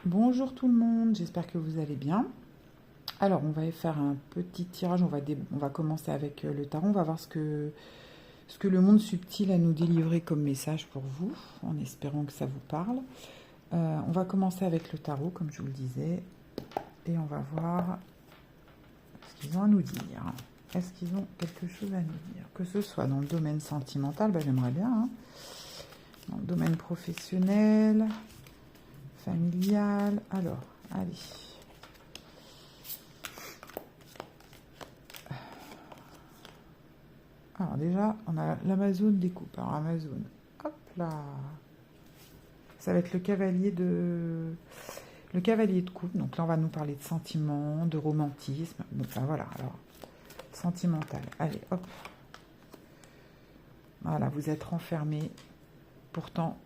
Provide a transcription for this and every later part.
Bonjour tout le monde, j'espère que vous allez bien. Alors, on va faire un petit tirage, on va commencer avec le tarot, on va voir ce que le monde subtil a nous délivré comme message pour vous, en espérant que ça vous parle. On va commencer avec le tarot, comme je vous le disais, et on va voir ce qu'ils ont à nous dire. Est-ce qu'ils ont quelque chose à nous dire? Que ce soit dans le domaine sentimental, j'aimerais bien, hein. Dans le domaine professionnel, familial, alors, allez. Alors déjà, on a l'Amazone découpe. Alors Amazon, hop là. Ça va être le cavalier de coupe. Donc là, on va nous parler de sentiments, de romantisme. Donc là, voilà. Alors, sentimental. Allez, hop. Voilà, vous êtes renfermé. Pourtant,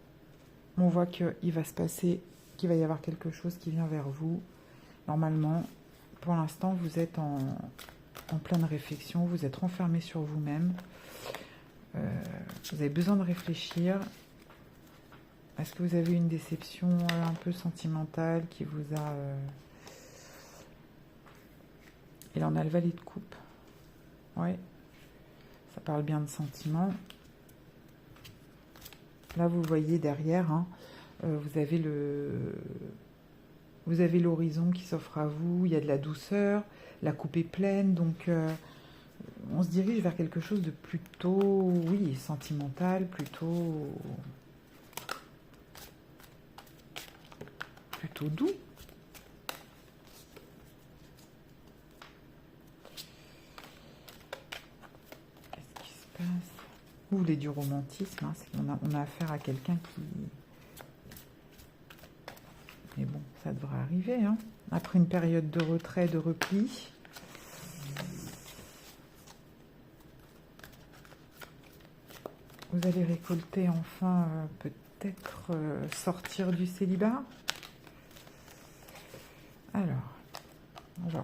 on voit qu'il va se passer, qu'il va y avoir quelque chose qui vient vers vous. Normalement, pour l'instant, vous êtes en pleine réflexion, vous êtes renfermé sur vous-même, vous avez besoin de réfléchir. Est-ce que vous avez une déception un peu sentimentale qui vous a... Et là, on a le valet de coupe. Ouais, ça parle bien de sentiments. Là, vous voyez derrière, hein, vous avez l'horizon qui s'offre à vous, il y a de la douceur, la coupe est pleine, donc on se dirige vers quelque chose de plutôt, oui, sentimental, plutôt doux. Qu'est-ce qui se passe? Vous voulez du romantisme, hein, on a affaire à quelqu'un qui... Mais bon, ça devrait arriver, hein. Après une période de retrait, de repli. Vous allez récolter enfin, peut-être sortir du célibat. Alors,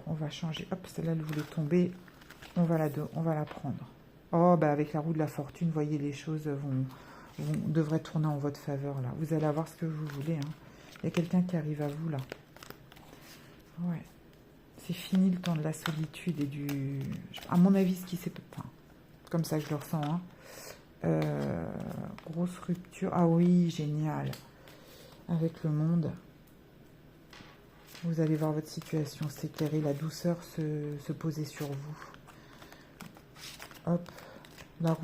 on va changer. Hop, celle-là, elle voulait tomber. On va la prendre. Oh, avec la roue de la fortune, vous voyez, les choses devraient tourner en votre faveur, là. Vous allez avoir ce que vous voulez, hein. Il y a quelqu'un qui arrive à vous, là. Ouais. C'est fini le temps de la solitude et du... À mon avis, ce qui s'est... Enfin, comme ça que je le ressens, hein. Grosse rupture. Ah oui, génial. Avec le monde. Vous allez voir votre situation s'éclairer, la douceur se poser sur vous. Hop, la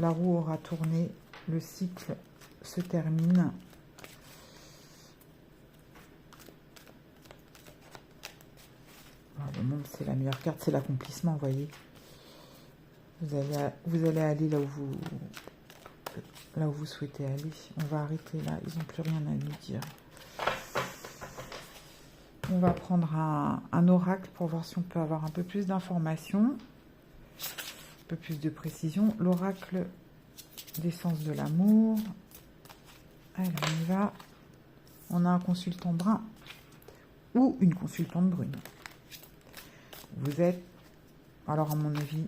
roue aura tourné, le cycle se termine. Le monde, c'est la meilleure carte, c'est l'accomplissement, vous voyez. Vous allez aller là où vous souhaitez aller. On va arrêter là, ils n'ont plus rien à nous dire. On va prendre un oracle pour voir si on peut avoir un peu plus d'informations, un peu plus de précision. L'oracle des sens de l'amour. Allez, on y va. On a un consultant brun ou une consultante brune. Vous êtes... Alors, à mon avis,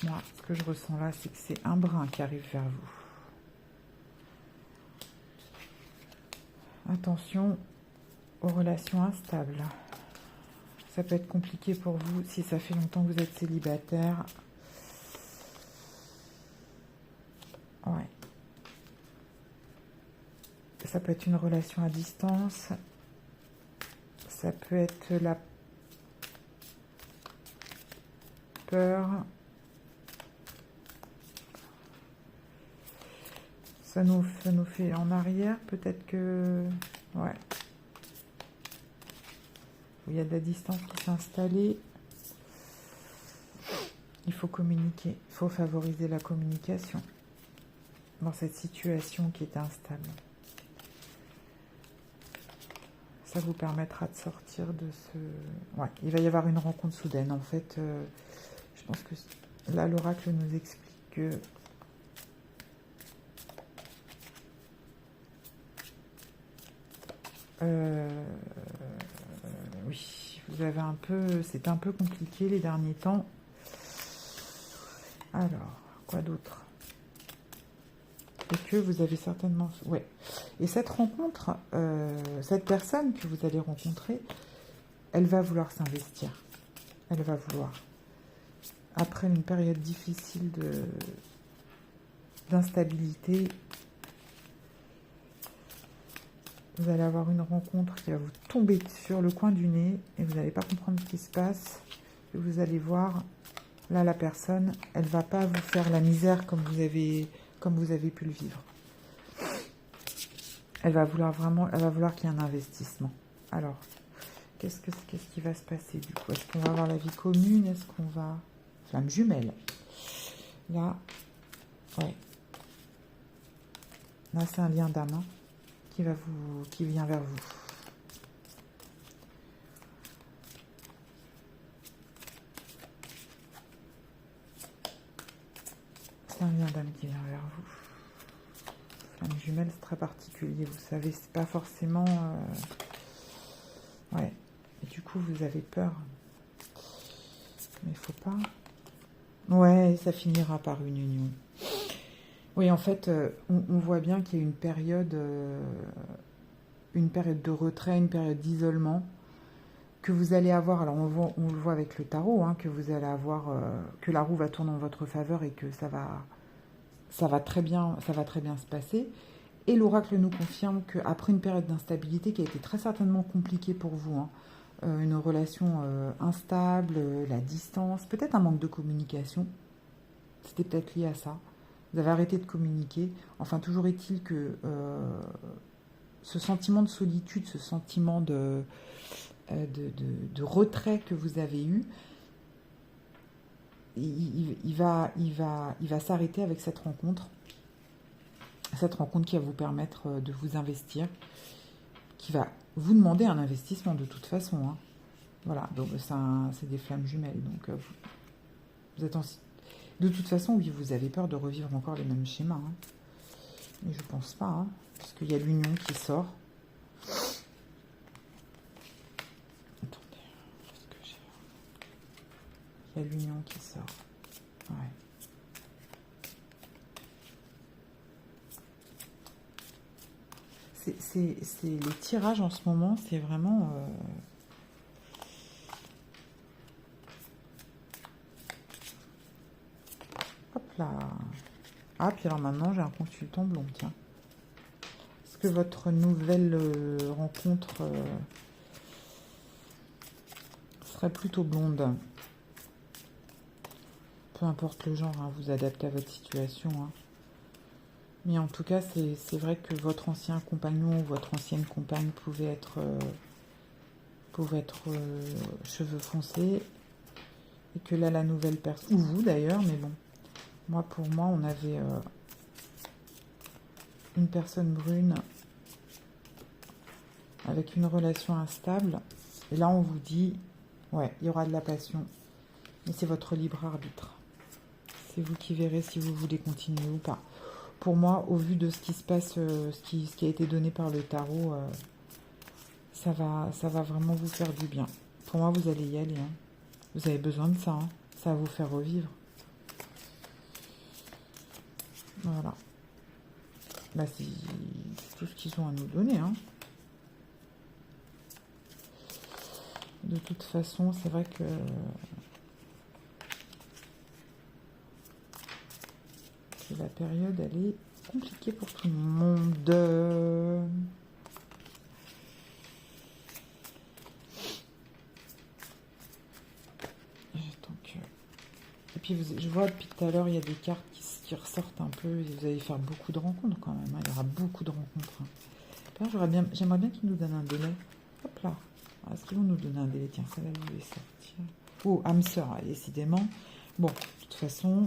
moi, ce que je ressens là, c'est que c'est un brun qui arrive vers vous. Attention aux relations instables. Ça peut être compliqué pour vous si ça fait longtemps que vous êtes célibataire. Ouais. Ça peut être une relation à distance. Ça peut être la peur. Ça nous fait en arrière. Peut-être que... Ouais. Il y a de la distance qui s'est installée. Il faut communiquer. Il faut favoriser la communication dans cette situation qui est instable. Ça vous permettra de sortir de ce... Ouais, il va y avoir une rencontre soudaine. En fait, je pense que là, l'oracle nous explique que... oui, vous avez un peu... C'était un peu compliqué les derniers temps. Alors, quoi d'autre? Et que vous avez certainement... Ouais. Et cette rencontre, cette personne que vous allez rencontrer, elle va vouloir s'investir. Elle va vouloir. Après une période difficile d'instabilité, vous allez avoir une rencontre qui va vous tomber sur le coin du nez et vous n'allez pas comprendre ce qui se passe. Et vous allez voir, là, la personne, elle ne va pas vous faire la misère comme vous avez pu le vivre. Elle va vouloir vraiment, elle va vouloir qu'il y ait un investissement. Alors, qu'est-ce qui va se passer du coup? Est-ce qu'on va avoir la vie commune? Est-ce qu'on va... Flamme jumelle. Là, ouais. Là, c'est un lien d'âme, hein, qui vient vers vous. C'est un lien d'âme qui vient vers vous. Flamme jumelle, c'est très particulier. Vous savez, c'est pas forcément... Ouais. Et du coup, vous avez peur. Mais il faut pas... Ouais, ça finira par une union. Oui, en fait, on voit bien qu'il y a une période de retrait, une période d'isolement que vous allez avoir. Alors, on le voit avec le tarot, hein, que vous allez avoir, que la roue va tourner en votre faveur et que ça va très bien se passer. Et l'oracle nous confirme qu'après une période d'instabilité qui a été très certainement compliquée pour vous, hein, une relation instable, la distance, peut-être un manque de communication, c'était peut-être lié à ça. Vous avez arrêté de communiquer. Enfin, toujours est-il que ce sentiment de solitude, ce sentiment de retrait que vous avez eu, il va s'arrêter avec cette rencontre. Cette rencontre qui va vous permettre de vous investir, qui va vous demander un investissement de toute façon. Hein. Voilà, donc c'est des flammes jumelles. Donc vous êtes de toute façon, oui, vous avez peur de revivre encore les mêmes schémas. Hein. Mais je pense pas, hein, parce qu'il y a l'union qui sort. Attendez, qu'est-ce que j'ai? Il y a l'union qui sort. Ouais. C'est les tirages en ce moment, c'est vraiment... Hop là. Ah, puis alors maintenant, j'ai un consultant blond, tiens. Est-ce que votre nouvelle rencontre serait plutôt blonde? Peu importe le genre, hein, vous adaptez à votre situation. Hein. Mais en tout cas, c'est vrai que votre ancien compagnon ou votre ancienne compagne pouvait être cheveux foncés. Et que là, la nouvelle personne, ou vous d'ailleurs, mais bon. Pour moi, on avait une personne brune avec une relation instable. Et là, on vous dit, ouais, il y aura de la passion. Mais c'est votre libre arbitre. C'est vous qui verrez si vous voulez continuer ou pas. Pour moi, au vu de ce qui se passe, ce qui a été donné par le tarot, ça va vraiment vous faire du bien. Pour moi, vous allez y aller. Hein. Vous avez besoin de ça. Hein. Ça va vous faire revivre. Voilà. Bah, c'est tout ce qu'ils ont à nous donner. Hein. De toute façon, c'est vrai que... la période, elle est compliquée pour tout le monde. Et puis, je vois depuis tout à l'heure, il y a des cartes qui ressortent un peu. Et vous allez faire beaucoup de rencontres quand même. Hein. Il y aura beaucoup de rencontres. Hein. J'aimerais bien qu'ils nous donnent un délai. Hop là. Est-ce qu'ils vont nous donner un délai? Tiens, ça va vous les sortir. Oh, âme sœur, décidément. Bon, de toute façon...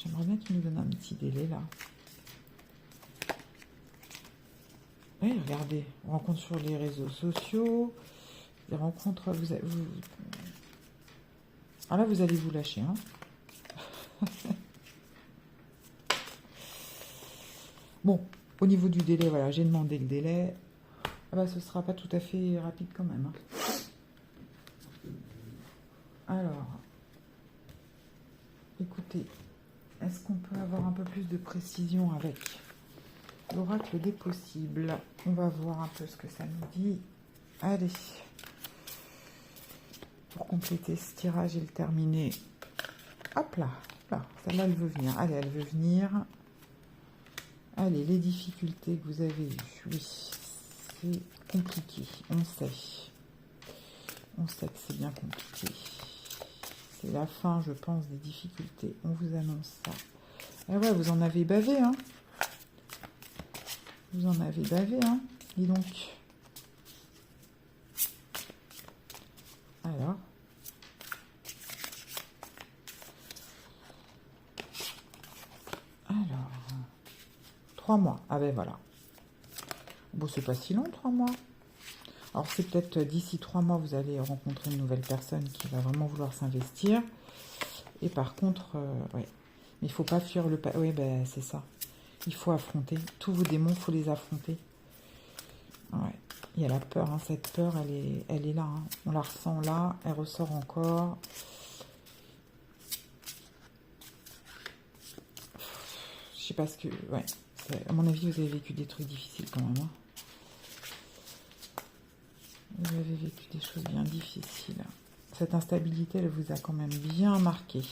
J'aimerais bien qu'il nous donne un petit délai, là. Oui, regardez. Rencontres sur les réseaux sociaux. Les rencontres... Ah là, vous allez vous lâcher, hein. Bon, au niveau du délai, voilà, j'ai demandé le délai. Ah bah, ce sera pas tout à fait rapide quand même. Hein. Alors... Écoutez... Est-ce qu'on peut avoir un peu plus de précision avec l'oracle des possibles? On va voir un peu ce que ça nous dit. Allez. Pour compléter ce tirage et le terminer. Hop là. Là, celle-là, elle veut venir. Allez, elle veut venir. Allez, les difficultés que vous avez eues. Oui, c'est compliqué. On sait. On sait que c'est bien compliqué. C'est la fin, je pense, des difficultés. On vous annonce ça. Ah ouais, vous en avez bavé, hein. Vous en avez bavé, hein. Dis donc. Alors. Alors. 3 mois. Ah ben voilà. Bon, c'est pas si long, 3 mois. Alors, c'est peut-être d'ici 3 mois, vous allez rencontrer une nouvelle personne qui va vraiment vouloir s'investir. Et par contre, ouais. Mais il faut pas fuir le... Oui, ben c'est ça. Il faut affronter. Tous vos démons, il faut les affronter. Ouais. Il y a la peur, hein. Cette peur, elle est là. Hein. On la ressent là, elle ressort encore. Je sais pas ce que... Ouais. À mon avis, vous avez vécu des trucs difficiles quand même. Hein. Vous avez vécu des choses bien difficiles. Cette instabilité, elle vous a quand même bien marqué.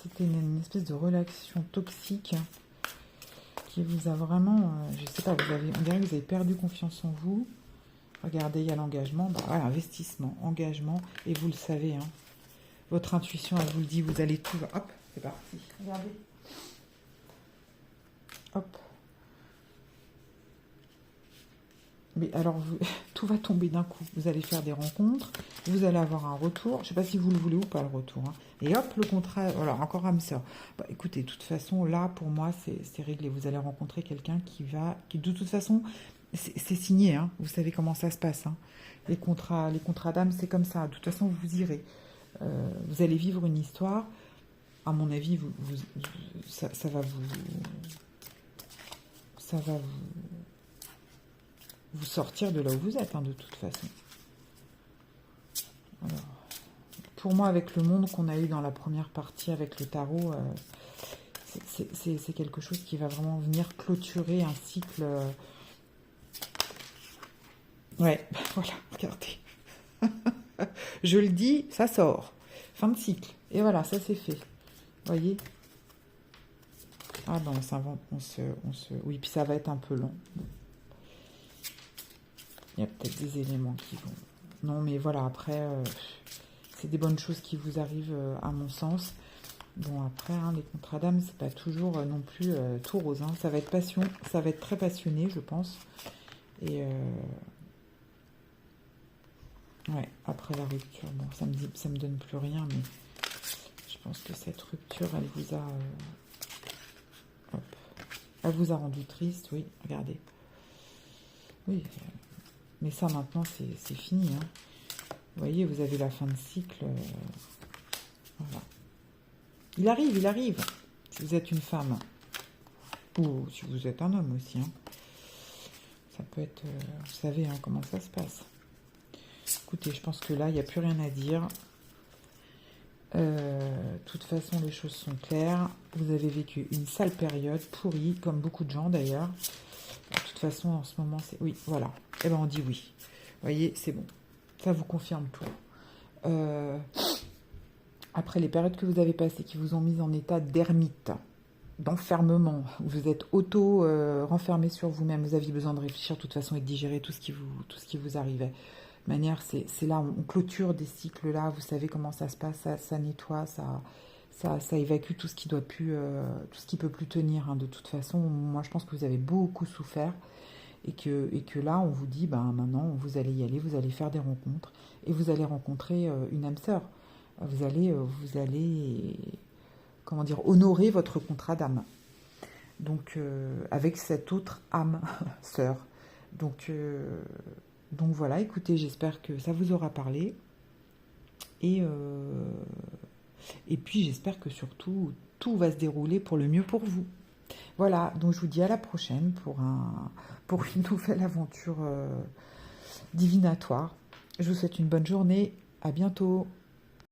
C'était une espèce de relation toxique qui vous a vraiment... je sais pas, on dirait que vous avez perdu confiance en vous. Regardez, il y a l'engagement. Bah, voilà, investissement, engagement. Et vous le savez, hein. Votre intuition, elle vous le dit, vous allez tout... Hop, c'est parti. Regardez. Hop. Mais alors, tout va tomber d'un coup. Vous allez faire des rencontres, vous allez avoir un retour. Je ne sais pas si vous le voulez ou pas, le retour. Hein. Et hop, le contrat, voilà, encore âme sœur. Bah, écoutez, de toute façon, là, pour moi, c'est réglé. Vous allez rencontrer quelqu'un qui, de toute façon, c'est signé. Hein. Vous savez comment ça se passe. Hein. Les contrats d'âme, c'est comme ça. De toute façon, vous irez. Vous allez vivre une histoire. À mon avis, ça va vous sortir de là où vous êtes, hein, de toute façon. Alors, pour moi, avec le monde qu'on a eu dans la première partie avec le tarot, c'est quelque chose qui va vraiment venir clôturer un cycle. Ouais, voilà, regardez. Je le dis, ça sort. Fin de cycle. Et voilà, ça c'est fait. Vous voyez? Ah ben on s'invente, oui, puis ça va être un peu long. Il y a peut-être des éléments qui vont... Non, mais voilà, après, c'est des bonnes choses qui vous arrivent, à mon sens. Bon, après, hein, les contrats d'âme, c'est pas toujours non plus tout rose. Hein. Ça va être passion, ça va être très passionné, je pense. Et... ouais, après la rupture, bon, ça me donne plus rien, mais je pense que cette rupture, elle vous a... hop, elle vous a rendu triste, oui, regardez. Oui, mais ça, maintenant, c'est fini. Hein. Vous voyez, vous avez la fin de cycle. Voilà. Il arrive. Si vous êtes une femme. Ou si vous êtes un homme aussi. Hein. Ça peut être... vous savez hein, comment ça se passe. Écoutez, je pense que là, il n'y a plus rien à dire. De toute façon, les choses sont claires. Vous avez vécu une sale période, pourrie, comme beaucoup de gens d'ailleurs. De toute façon, en ce moment, c'est... Oui, voilà. Eh bien, on dit oui. Vous voyez, c'est bon. Ça vous confirme tout. Après les périodes que vous avez passées, qui vous ont mis en état d'ermite, d'enfermement, où vous êtes renfermé sur vous-même, vous aviez besoin de réfléchir de toute façon et de digérer tout ce qui vous arrivait. De manière, c'est là, on clôture des cycles là, vous savez comment ça se passe, ça nettoie, ça évacue tout ce qui doit plus, tout ce qui peut plus tenir. Hein, de toute façon, moi je pense que vous avez beaucoup souffert et que là, on vous dit, ben maintenant, vous allez y aller, vous allez faire des rencontres et vous allez rencontrer une âme sœur. Vous allez, comment dire, honorer votre contrat d'âme. Donc, avec cette autre âme sœur. Donc voilà, écoutez, j'espère que ça vous aura parlé. Et puis, j'espère que surtout, tout va se dérouler pour le mieux pour vous. Voilà, donc je vous dis à la prochaine pour une nouvelle aventure divinatoire. Je vous souhaite une bonne journée. À bientôt.